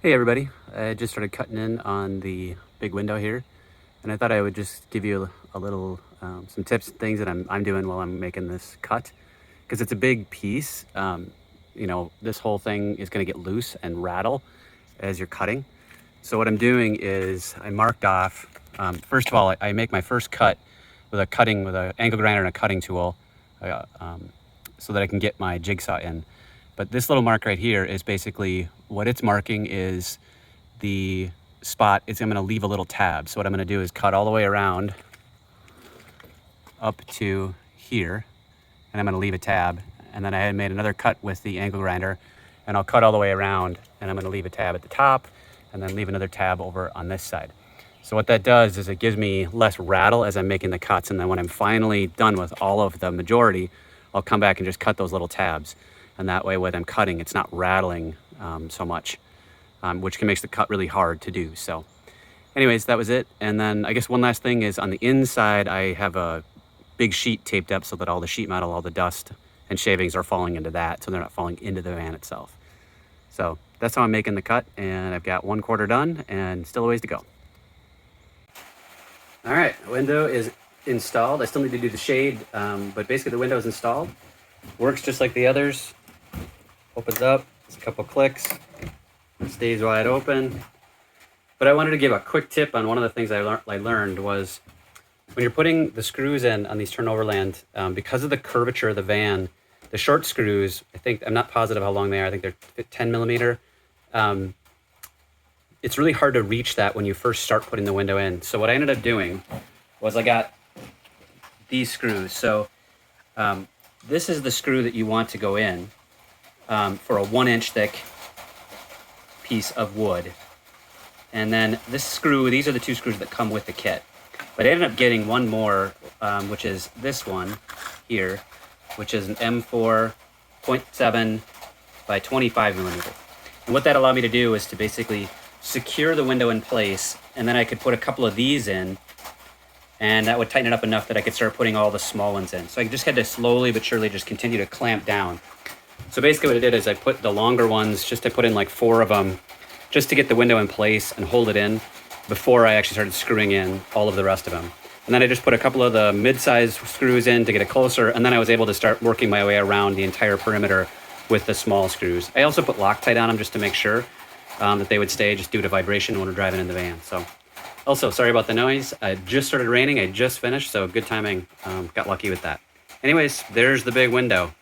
Hey everybody, I just started cutting in on the big window here, and I thought I would just give you a little, some tips and things that I'm doing while I'm making this cut, because it's a big piece. This whole thing is going to get loose and rattle as you're cutting. So what I'm doing is I marked off, first of all, I make my first cut with an angle grinder and a cutting tool, so that I can get my jigsaw in. But this little mark right here is basically what it's marking is the spot. I'm going to leave a little tab. So what I'm going to do is cut all the way around up to here, and I'm going to leave a tab. And then I had made another cut with the angle grinder, and I'll cut all the way around, and I'm going to leave a tab at the top, and then leave another tab over on this side. So what that does is it gives me less rattle as I'm making the cuts, and then when I'm finally done with all of the majority, I'll come back and just cut those little tabs. And that way when I'm cutting, it's not rattling so much, which can make the cut really hard to do. So anyways, that was it. And then I guess one last thing is on the inside, I have a big sheet taped up so that all the sheet metal, all the dust and shavings are falling into that, so they're not falling into the van itself. So that's how I'm making the cut, and I've got 1/4 done and still a ways to go. All right, the window is installed. I still need to do the shade, but basically the window is installed. Works just like the others. Opens up, it's a couple clicks, stays wide open. But I wanted to give a quick tip on one of the things I learned was when you're putting the screws in on these Tern Overland, because of the curvature of the van, the short screws, I'm not positive how long they are, I think they're 10 millimeter. It's really hard to reach that when you first start putting the window in. So what I ended up doing was I got these screws. So this is the screw that you want to go in for a 1-inch thick piece of wood. And then this screw, these are the 2 screws that come with the kit. But I ended up getting one more, which is this one here, which is an M4.7 by 25 millimeter. And what that allowed me to do is to basically secure the window in place, and then I could put a couple of these in, and that would tighten it up enough that I could start putting all the small ones in. So I just had to slowly but surely just continue to clamp down. So basically what I did is I put the longer ones, I put in like 4 of them, just to get the window in place and hold it in before I actually started screwing in all of the rest of them. And then I just put a couple of the mid-size screws in to get it closer, and then I was able to start working my way around the entire perimeter with the small screws. I also put Loctite on them just to make sure that they would stay just due to vibration when we're driving in the van. So also, sorry about the noise. It just started raining. I just finished, so good timing. Got lucky with that. Anyways, there's the big window.